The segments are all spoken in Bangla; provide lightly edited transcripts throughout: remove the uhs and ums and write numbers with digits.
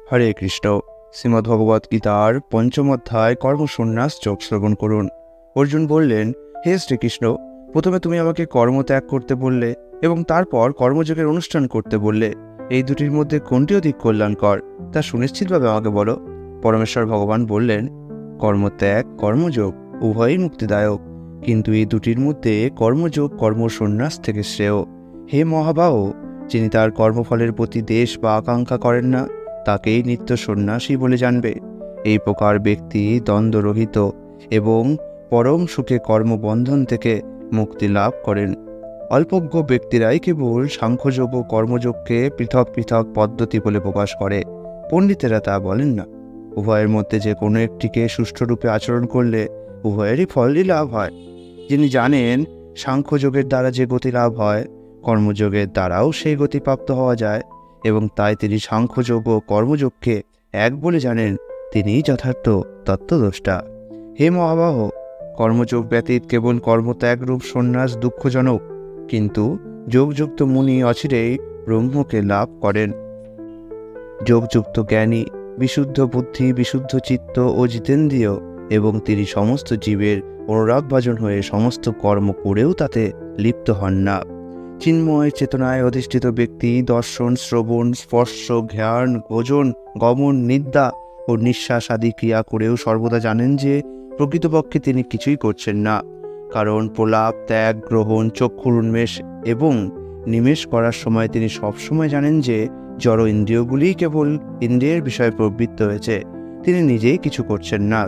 হরে কৃষ্ণ। শ্রীমদ্ ভগবৎ গীতার পঞ্চম অধ্যায় কর্মসন্ন্যাস যোগ শ্রবণ করুন। অর্জুন বললেন, হে শ্রীকৃষ্ণ, প্রথমে তুমি আমাকে কর্মত্যাগ করতে বললে এবং তারপর কর্মযোগের অনুষ্ঠান করতে বললে। এই দুটির মধ্যে কোনটি অধিক কল্যাণকর তা সুনিশ্চিতভাবে আমাকে বলো। পরমেশ্বর ভগবান বললেন, কর্মত্যাগ কর্মযোগ উভয়ই মুক্তিদায়ক, কিন্তু এই দুটির মধ্যে কর্মযোগ কর্মসন্ন্যাস থেকে শ্রেয়। হে মহাবাহো, যিনি তার কর্মফলের প্রতি দেশ বা আকাঙ্ক্ষা করেন না, তাকেই নিত্য সন্ন্যাসী বলে জানবে। এই প্রকার ব্যক্তি দ্বন্দ্বরহিত এবং পরম সুখে কর্মবন্ধন থেকে মুক্তি লাভ করেন। অল্পজ্ঞ ব্যক্তিরাই কেবল সাংখ্যযোগ ও কর্মযোগকে পৃথক পৃথক পদ্ধতি বলে প্রকাশ করে। পণ্ডিতেরা তা বলেন না। উভয়ের মধ্যে যে কোনো একটিকে সুষ্ঠুরূপে আচরণ করলে উভয়েরই ফলই লাভ হয়। যিনি জানেন সাংখ্যযোগের দ্বারা যে গতি লাভ হয়, কর্মযোগের দ্বারাও সেই গতি প্রাপ্ত হওয়া যায়, এবং তাই তিনি সাংখ্যযোগ ও কর্মযোগকে এক বলে জানেন, তিনিই যথার্থ তত্ত্বদ্রষ্টা। হে মহাবাহ, কর্মযোগ ব্যতীত কেবল কর্মত্যাগরূপ সন্ন্যাস দুঃখজনক, কিন্তু যোগযুক্ত মুনি অচিরেই ব্রহ্মকে লাভ করেন। যোগযুক্ত জ্ঞানী বিশুদ্ধ বুদ্ধি, বিশুদ্ধ চিত্ত ও জিতেন্দ্রিয়, এবং তিনি সমস্ত জীবের অনুরাগভাজন হয়ে সমস্ত কর্ম করেও তাতে লিপ্ত হন না। চিন্ময় চেতনায় অধিষ্ঠিত ব্যক্তি দর্শন, শ্রবণ, স্পর্শ, জ্ঞান, ভোজন, গমন, নিদ্রা ও নিঃশ্বাস আদি ক্রিয়া করেও সর্বদা জানেন যে প্রকৃতপক্ষে তিনি কিছুই করছেন না। কারণ প্রলাপ, ত্যাগ, গ্রহণ, চক্ষুর উন্মেষ এবং নিমেষ করার সময় তিনি সবসময় জানেন যে জড় ইন্দ্রিয়গুলিই কেবল ইন্দ্রিয়ের বিষয়ে প্রবৃত্ত হয়েছে, তিনি নিজেই কিছু করছেন না।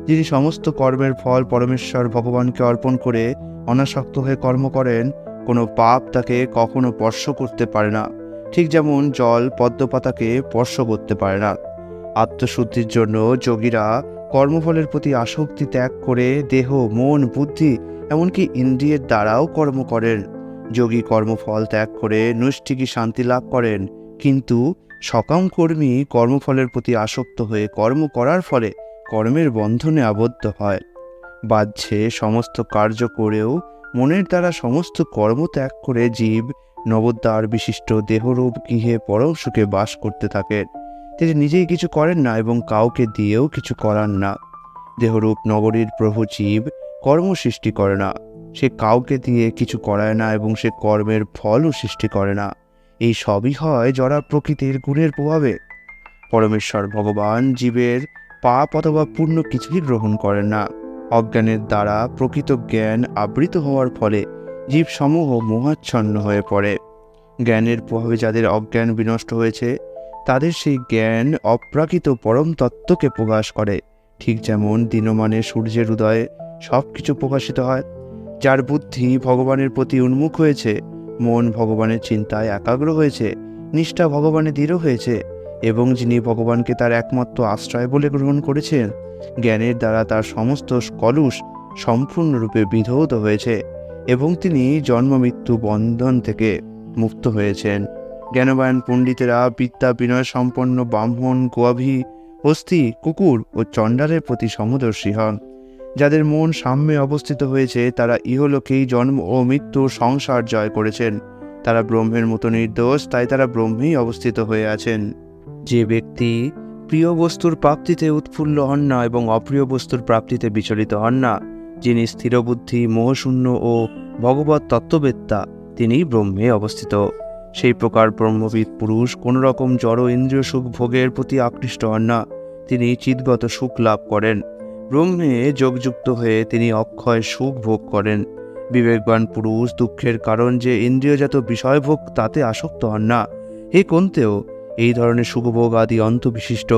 যিনি সমস্ত কর্মের ফল পরমেশ্বর ভগবানকে অর্পণ করে অনাসক্ত হয়ে কর্ম করেন, কোনো পাপ তাকে কখনো স্পর্শ করতে পারে না, ঠিক যেমন জল পদ্মপাতাকে স্পর্শ করতে পারে না। আত্মশুদ্ধির জন্য যোগীরা কর্মফলের প্রতি আসক্তি ত্যাগ করে দেহ, মন, বুদ্ধি এমনকি ইন্দ্রিয়ের দ্বারাও কর্ম করেন। যোগী কর্মফল ত্যাগ করে নৈষ্ঠিকী শান্তি লাভ করেন, কিন্তু সকাম কর্মী কর্মফলের প্রতি আসক্ত হয়ে কর্ম করার ফলে কর্মের বন্ধনে আবদ্ধ হয়। বাহ্যে সমস্ত কার্য করেও মনের দ্বারা সমস্ত কর্ম ত্যাগ করে জীব নবদ্বার বিশিষ্ট দেহরূপ গৃহে পরম সুখে বাস করতে থাকেন। তিনি নিজেই কিছু করেন না এবং কাউকে দিয়েও কিছু করান না। দেহরূপ নগরীর প্রভু জীব কর্ম সৃষ্টি করে না, সে কাউকে দিয়ে কিছু করায় না এবং সে কর্মের ফলও সৃষ্টি করে না। এই সবই হয় জড়া প্রকৃতির গুণের প্রভাবে। পরমেশ্বর ভগবান জীবের পাপ অথবা পুণ্য কিছুই গ্রহণ করেন না। অজ্ঞানের দ্বারা প্রকৃত জ্ঞান আবৃত হওয়ার ফলে জীব সমূহ মোহাচ্ছন্ন হয়ে পড়ে। জ্ঞানের প্রভাবে যাদের অজ্ঞান বিনষ্ট হয়েছে, তাদের সেই জ্ঞান অপ্রাকৃত পরম তত্ত্বকে প্রকাশ করে, ঠিক যেমন দিনমানে সূর্যের উদয়ে সব কিছু প্রকাশিত হয়। যার বুদ্ধি ভগবানের প্রতি উন্মুখ হয়েছে, মন ভগবানের চিন্তায় একাগ্র হয়েছে, নিষ্ঠা ভগবানে দৃঢ় হয়েছে, এবং যিনি ভগবানকে তার একমাত্র আশ্রয় বলে গ্রহণ করেছেন, জ্ঞানের দ্বারা তার সমস্ত কলুষ সম্পূর্ণরূপে বিধৌত হয়েছে এবং তিনি জন্ম মৃত্যু বন্ধন থেকে মুক্ত হয়েছেন। জ্ঞানবান পণ্ডিতেরা বিদ্যা বিনয় সম্পন্ন ব্রাহ্মণ, গোয়াভী, হস্তি, কুকুর ও চণ্ডালের প্রতি সমদর্শী হন। যাদের মন সাম্যে অবস্থিত হয়েছে, তারা ইহলোকেই জন্ম ও মৃত্যু সংসার জয় করেছেন। তারা ব্রহ্মের মতো নির্দোষ, তাই তারা ব্রহ্মেই অবস্থিত হয়ে আছেন। যে ব্যক্তি প্রিয় বস্তুর প্রাপ্তিতে উৎফুল্ল হন না এবং অপ্রিয় বস্তুর প্রাপ্তিতে বিচলিত হন না, যিনি স্থিরবুদ্ধি, মোহশূন্য ও ভগবৎ তত্ত্ববেত্তা, তিনিই ব্রহ্মে অবস্থিত। সেই প্রকার ব্রহ্মবিদ পুরুষ কোন রকম জড় ইন্দ্রিয় সুখ ভোগের প্রতি আকৃষ্ট হন না, তিনি চিৎগত সুখ লাভ করেন। ব্রহ্মে যোগযুক্ত হয়ে তিনি অক্ষয় সুখ ভোগ করেন। বিবেকবান পুরুষ দুঃখের কারণ যে ইন্দ্রিয়জাত বিষয়ভোগ তাতে আসক্ত হন না। হে কন্তেও, এই ধরনের সুখভোগ আদি অন্তবিশিষ্ট,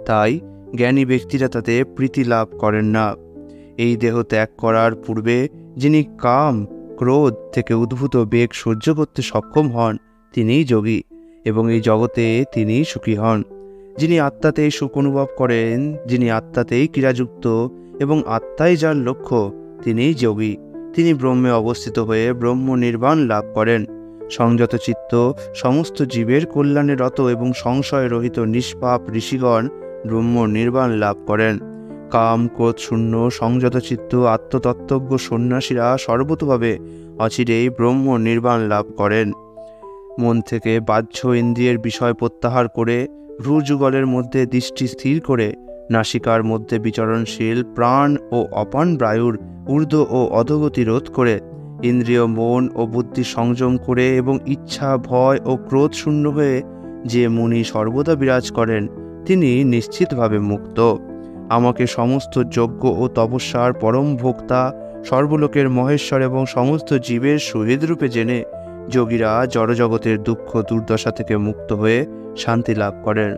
তাই জ্ঞানী ব্যক্তিরা তাতে প্রীতি লাভ করেন না। এই দেহ ত্যাগ করার পূর্বে যিনি কাম, ক্রোধ থেকে উদ্ভূত বেগ সহ্য করতে সক্ষম হন, তিনিই যোগী, এবং এই জগতে তিনিই সুখী হন। যিনি আত্মাতেই সুখ অনুভব করেন, যিনি আত্মাতেই ক্রিয়াযুক্ত এবং আত্মাই যার লক্ষ্য, তিনিই যোগী। তিনি ব্রহ্মে অবস্থিত হয়ে ব্রহ্ম নির্বাণ লাভ করেন। সংযত চিত্ত সমস্ত জীবের কল্যাণে রত এবং সংশয় রহিত নিষ্পাপ ঋষিগণ ব্রহ্ম নির্বাণ লাভ করেন। কাম ক্রোধ শূন্য সংযত চিত্ত আত্মতত্ত্বজ্ঞ সন্ন্যাসীরা সর্বতোভাবে অচিরেই ব্রহ্ম নির্বাণ লাভ করেন। মন থেকে বাহ্য ইন্দ্রিয়ের বিষয় প্রত্যাহার করে ভ্রুযুগলের মধ্যে দৃষ্টি স্থির করে নাসিকার মধ্যে বিচরণশীল প্রাণ ও অপান বায়ুর ঊর্ধ্ব ও অধোগতি রোধ করে ইন্দ্রিয় মন ও বুদ্ধি সংযম করে এবং ইচ্ছা ভয় ও ক্রোধ শূন্য হয়ে যে মুনি সর্বদা বিরাজ করেন তিনি নিশ্চিতভাবে মুক্ত। আমাকে সমস্ত যজ্ঞ ও তপস্যার পরম ভোক্তা, সর্বলোকের মহেশ্বর এবং সমস্ত জীবের শহীদ রূপে জেনে যোগীরা জড়জগতের দুঃখ দুর্দশা থেকে মুক্ত হয়ে শান্তি লাভ করেন।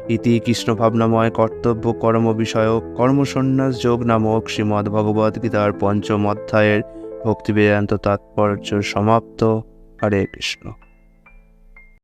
ইতি কৃষ্ণ ভাবনাময় কর্তব্য কর্ম বিষয়ক কর্মসন্ন্যাস যোগ নামক শ্রীমদ্ ভগবদ গীতার ৫ম অধ্যায়ের ভক্তি বেদান্ত তাৎপর্য সমাপ্ত। হরে কৃষ্ণ।